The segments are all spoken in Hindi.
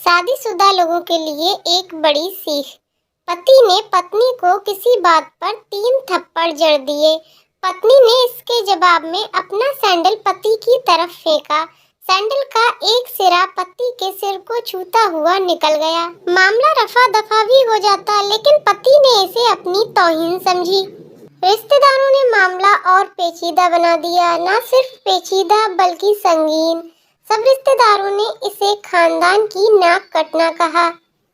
शादीशुदा लोगों के लिए एक बड़ी सीख। पति ने पत्नी को किसी बात पर 3 थप्पड़ जड़ दिए। पत्नी ने इसके जवाब में अपना सैंडल पति की तरफ फेंका। सैंडल का एक सिरा पति के सिर को छूता हुआ निकल गया। मामला रफा दफा भी हो जाता, लेकिन पति ने इसे अपनी तौहीन समझी। रिश्तेदारों ने मामला और पेचीदा बना दिया। न सिर्फ पेचीदा बल्कि संगीन। सब रिश्तेदारों ने इसे खानदान की नाक कटना कहा।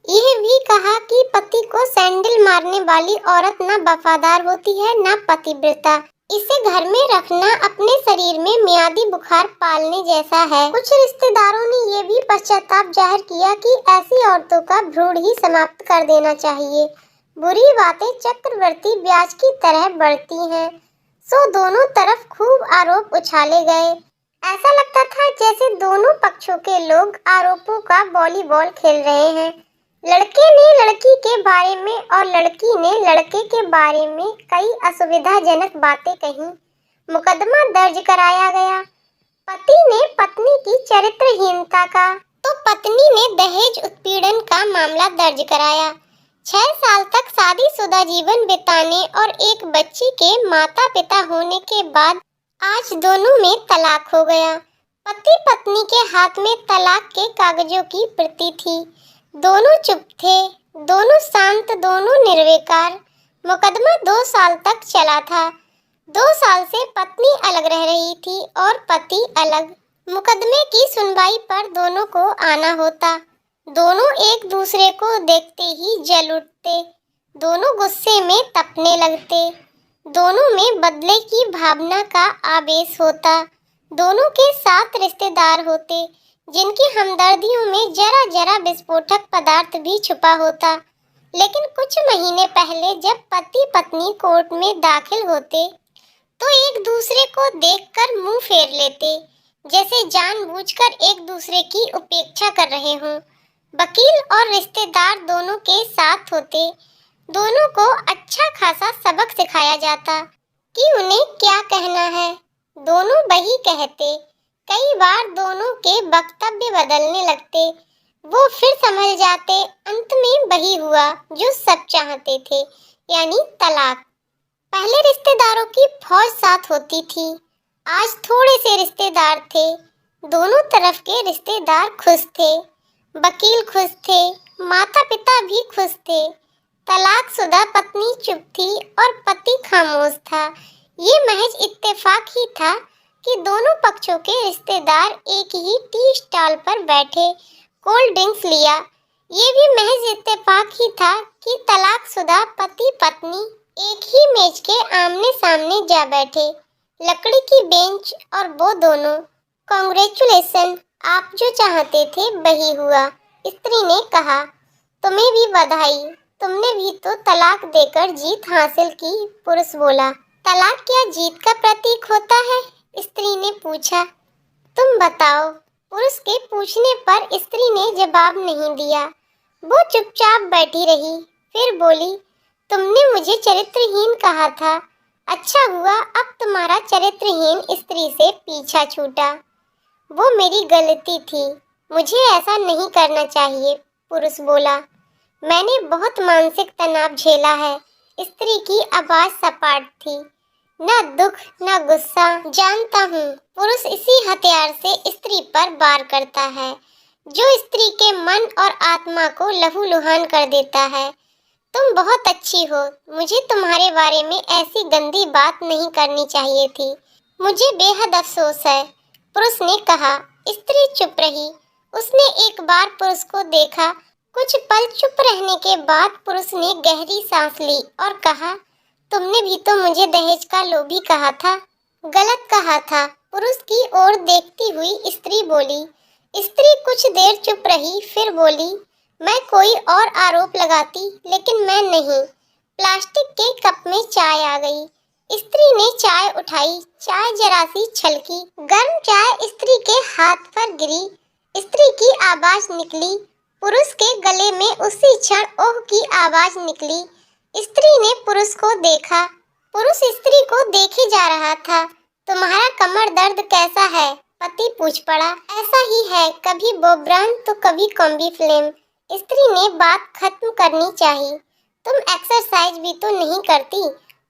यह भी कहा कि पति को सैंडल मारने वाली औरत न वफादार होती है न पतिव्रता। इसे घर में रखना अपने शरीर में मियादी बुखार पालने जैसा है। कुछ रिश्तेदारों ने ये भी पश्चाताप जाहिर किया कि ऐसी औरतों का भ्रूण ही समाप्त कर देना चाहिए। बुरी बातें चक्रवर्ती ब्याज की तरह बढ़ती हैं। सो दोनों तरफ खूब आरोप उछाले गए। ऐसा लगता था जैसे दोनों पक्षों के लोग आरोपों का वॉलीबॉल खेल रहे हैं। लड़के ने लड़की के बारे में और लड़की ने लड़के के बारे में कई असुविधाजनक बातें कही। मुकदमा दर्ज कराया गया। पति ने पत्नी की चरित्रहीनता का तो पत्नी ने दहेज उत्पीड़न का मामला दर्ज कराया। 6 साल तक शादीशुदा जीवन बिताने और एक बच्ची के माता पिता होने के बाद आज दोनों में तलाक हो गया। पति पत्नी के हाथ में तलाक के कागजों की प्रति थी। दोनों चुप थे, दोनों शांत, दोनों निर्विकार। मुकदमा 2 साल तक चला था। 2 साल से पत्नी अलग रह रही थी और पति अलग। मुकदमे की सुनवाई पर दोनों को आना होता। दोनों एक दूसरे को देखते ही जल उठते। दोनों गुस्से में तपने लगते। दोनों में बदले की भावना का आवेश होता। दोनों के साथ रिश्तेदार होते जिनकी हमदर्दियों में जरा जरा विस्फोटक पदार्थ भी छुपा होता। लेकिन कुछ महीने पहले जब पति पत्नी कोर्ट में दाखिल होते तो एक दूसरे को देखकर मुंह फेर लेते, जैसे जानबूझकर एक दूसरे की उपेक्षा कर रहे हों। वकील और रिश्तेदार दोनों के साथ होते। दोनों को अच्छा खासा सबक सिखाया जाता कि उन्हें क्या कहना है। दोनों वही कहते। कई बार दोनों के वक्तव्य बदलने लगते। वो फिर समझ जाते। अंत में वही हुआ जो सब चाहते थे, यानी तलाक। पहले रिश्तेदारों की फौज साथ होती थी। आज थोड़े से रिश्तेदार थे। दोनों तरफ के रिश्तेदार खुश थे। वकील खुश थे, माता पिता भी खुश थे। तलाकशुदा पत्नी चुप थी और पति खामोश था। ये महज इत्तेफाक ही था कि दोनों पक्षों के रिश्तेदार एक ही टी स्टॉल पर बैठे कोल्ड ड्रिंक्स लिया। ये भी महज इत्तेफाक ही था कि तलाकशुदा पति पत्नी एक ही मेज के आमने सामने जा बैठे। लकड़ी की बेंच और वो दोनों। कांग्रेचुलेशन, आप जो चाहते थे वही हुआ, स्त्री ने कहा। तुम्हें भी बधाई, तुमने भी तो तलाक देकर जीत हासिल की, पुरुष बोला। तलाक क्या जीत का प्रतीक होता है? स्त्री ने पूछा। तुम बताओ। पुरुष के पूछने पर स्त्री ने जवाब नहीं दिया। वो चुपचाप बैठी रही। फिर बोली, तुमने मुझे चरित्रहीन कहा था। अच्छा हुआ अब तुम्हारा चरित्रहीन स्त्री से पीछा छूटा। वो मेरी गलती थी, मुझे ऐसा नहीं करना चाहिए, पुरुष बोला। मैंने बहुत मानसिक तनाव झेला है। स्त्री की आवाज सपाट थी। न दुख न गुस्सा। जानता हूँ, पुरुष इसी हथियार से स्त्री पर वार करता है जो स्त्री के मन और आत्मा को लहूलुहान कर देता है। तुम बहुत अच्छी हो, मुझे तुम्हारे बारे में ऐसी गंदी बात नहीं करनी चाहिए थी। मुझे बेहद अफसोस है, पुरुष ने कहा। स्त्री चुप रही। उसने एक बार पुरुष को देखा। कुछ पल चुप रहने के बाद पुरुष ने गहरी सांस ली और कहा, तुमने भी तो मुझे दहेज का लोभी कहा था। गलत कहा था, पुरुष की ओर देखती हुई स्त्री बोली। स्त्री कुछ देर चुप रही, फिर बोली, मैं कोई और आरोप लगाती, लेकिन मैं नहीं। प्लास्टिक के कप में चाय आ गई। स्त्री ने चाय उठाई। चाय जरा सी छलकी। गर्म चाय स्त्री के हाथ पर गिरी। स्त्री की आवाज निकली। पुरुष के गले में उसी क्षण ओह की आवाज निकली। स्त्री ने पुरुष को देखा। पुरुष स्त्री को देखे जा रहा था। तुम्हारा कमर दर्द कैसा है? पति पूछ पड़ा। ऐसा ही है, कभी बोब्रान तो कभी कॉम्बी फ्लेम। स्त्री ने बात खत्म करनी चाहिए। तुम एक्सरसाइज भी तो नहीं करती,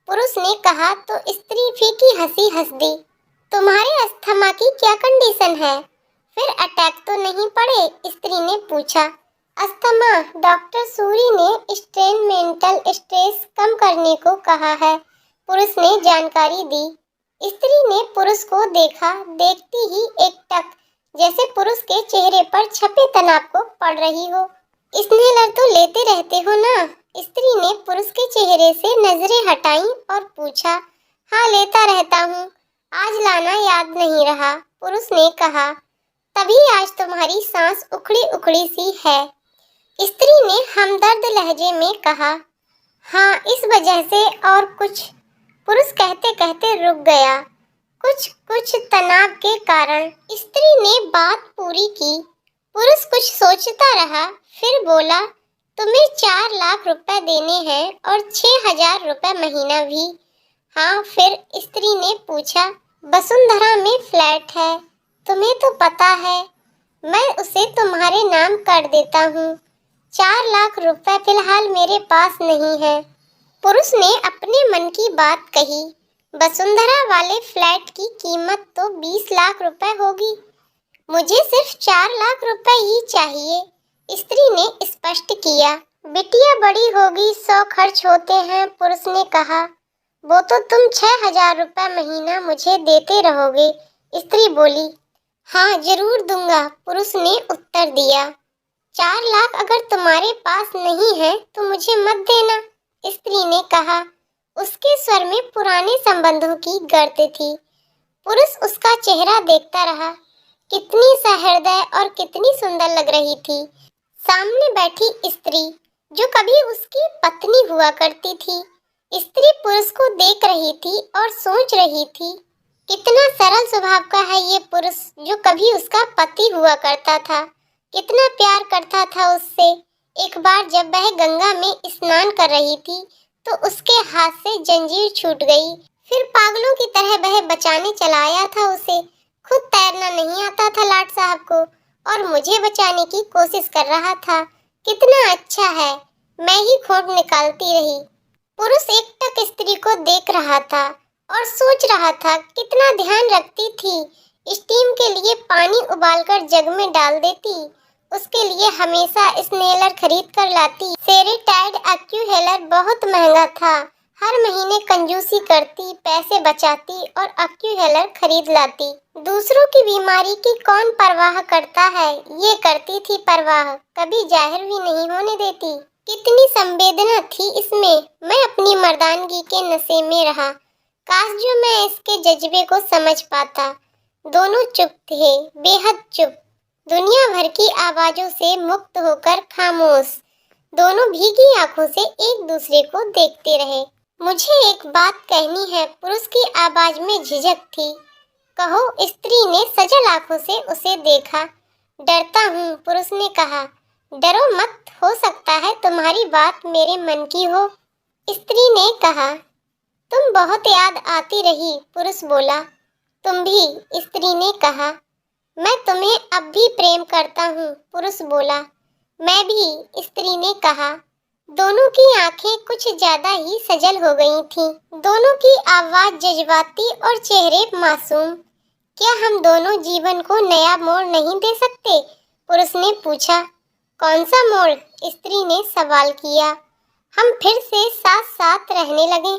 पुरुष ने कहा तो स्त्री फीकी हंसी हंस दी। तुम्हारे अस्थमा की क्या कंडीशन है? फिर अटैक तो नहीं पड़े? स्त्री ने पूछा। अस्थमा, डॉक्टर सूरी ने स्ट्रेन मेंटल स्ट्रेस कम करने को कहा है, पुरुष ने जानकारी दी। स्त्री ने पुरुष को देखा, देखती ही एक टक, जैसे पुरुष के चेहरे पर छपे तनाव को पढ़ रही हो। इन्हेलर तो लेते रहते हो ना? स्त्री ने पुरुष के चेहरे से नजरें हटाई और पूछा। हाँ, लेता रहता हूँ, आज लाना याद नहीं रहा, पुरुष ने कहा। तभी आज तुम्हारी सांस उखड़ी उखड़ी सी है, स्त्री ने हमदर्द लहजे में कहा। हाँ, इस वजह से और कुछ, पुरुष कहते कहते रुक गया। कुछ तनाव के कारण, स्त्री ने बात पूरी की। पुरुष कुछ सोचता रहा, फिर बोला, तुम्हें 4 लाख रुपए देने हैं और 6,000 रुपए महीना भी। हाँ, फिर स्त्री ने पूछा। वसुंधरा में फ्लैट है, तुम्हें तो पता है, मैं उसे तुम्हारे नाम कर देता हूँ। 4 लाख रुपए फिलहाल मेरे पास नहीं है। पुरुष ने अपने मन की बात कही। वसुंधरा वाले फ्लैट की कीमत तो 20 लाख रुपए होगी, मुझे सिर्फ 4 लाख रुपए ही चाहिए, स्त्री ने स्पष्ट किया। बिटिया बड़ी होगी, 100 खर्च होते हैं, पुरुष ने कहा। वो तो तुम 6,000 रुपए महीना मुझे देते रहोगे, स्त्री बोली। हाँ, जरूर दूंगा, पुरुष ने उत्तर दिया। 4 लाख अगर तुम्हारे पास नहीं है तो मुझे मत देना, स्त्री ने कहा। उसके स्वर में पुराने संबंधों की गर्द थी। पुरुष उसका चेहरा देखता रहा। कितनी सहृदय और कितनी सुंदर लग रही थी। सामने बैठी स्त्री, जो कभी उसकी पत्नी हुआ करती थी। स्त्री पुरुष को देख रही थी और सोच रही थी, कितना सरल स्वभाव का है ये पुरुष, जो कभी उसका पति हुआ करता था। कितना प्यार करता था उससे। एक बार जब वह गंगा में स्नान कर रही थी तो उसके हाथ से जंजीर छूट गई। फिर पागलों की तरह वह बचाने चला आया था उसे। खुद तैरना नहीं आता था लाट साहब को, और मुझे बचाने की कोशिश कर रहा था। कितना अच्छा है, मैं ही खोट निकालती रही। पुरुष एकटक स्त्री को देख रहा था और सोच रहा था, कितना ध्यान रखती थी। स्टीम के लिए पानी उबालकर जग में डाल देती, उसके लिए हमेशा स्नेलर खरीद कर लाती। सेरेटाइड एक्यूहेलर बहुत महंगा था। हर महीने कंजूसी करती, पैसे बचाती और एक्यूहेलर खरीद लाती। दूसरों की बीमारी की कौन परवाह करता है, ये करती थी परवाह, कभी जाहिर भी नहीं होने देती। कितनी संवेदना थी इसमें। मैं अपनी मर्दानगी के नशे में रहा। काश जो मैं इसके जज्बे को समझ पाता। दोनों चुप थे, बेहद चुप, दुनिया भर की आवाजों से मुक्त होकर खामोश। दोनों भीगी आंखों से एक दूसरे को देखते रहे। मुझे एक बात कहनी है, पुरुष की आवाज में झिझक थी। कहो, स्त्री ने सजल आंखों से उसे देखा। डरता हूँ, पुरुष ने कहा। डरो मत, हो सकता है तुम्हारी बात मेरे मन की हो, स्त्री ने कहा। तुम बहुत याद आती रही, पुरुष बोला। तुम भी, स्त्री ने कहा। मैं तुम्हें अब भी प्रेम करता हूँ, पुरुष बोला। मैं भी, स्त्री ने कहा। दोनों की आंखें कुछ ज्यादा ही सजल हो गई थीं। दोनों की आवाज जज्बाती और चेहरे मासूम। क्या हम दोनों जीवन को नया मोड़ नहीं दे सकते, पुरुष ने पूछा। कौन सा मोड़, स्त्री ने सवाल किया। हम फिर से साथ साथ रहने लगे,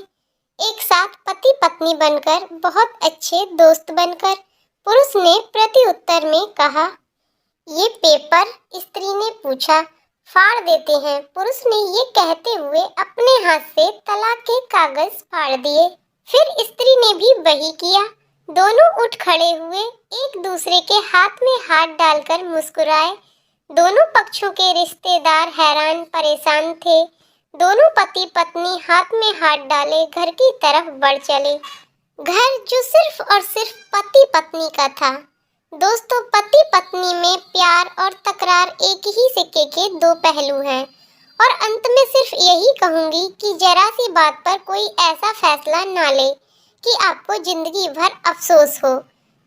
एक साथ पति पत्नी बनकर, बहुत अच्छे दोस्त बनकर, पुरुष ने प्रति उत्तर में कहा। ये पेपर, स्त्री ने पूछा। फाड़ देते हैं, पुरुष ने ये कहते हुए अपने हाथ से तलाक के कागज फाड़ दिए। फिर स्त्री ने भी वही किया। दोनों उठ खड़े हुए, एक दूसरे के हाथ में हाथ डालकर मुस्कुराए। दोनों पक्षों के रिश्तेदार हैरान परेशान थे। दोनों पति पत्नी हाथ में हाथ डाले घर की तरफ बढ़ चले। घर जो सिर्फ और सिर्फ पति पत्नी का था। दोस्तों, पति पत्नी में प्यार और तकरार एक ही सिक्के के 2 पहलू हैं। और अंत में सिर्फ यही कहूंगी कि जरा सी बात पर कोई ऐसा फैसला ना ले कि आपको जिंदगी भर अफसोस हो।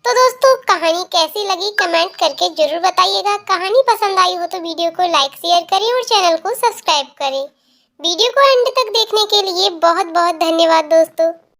तो दोस्तों कहानी कैसी लगी कमेंट करके जरूर बताइएगा। कहानी पसंद आई हो तो वीडियो को लाइक शेयर करें और चैनल को सब्सक्राइब करें। वीडियो को एंड तक देखने के लिए बहुत बहुत धन्यवाद दोस्तों।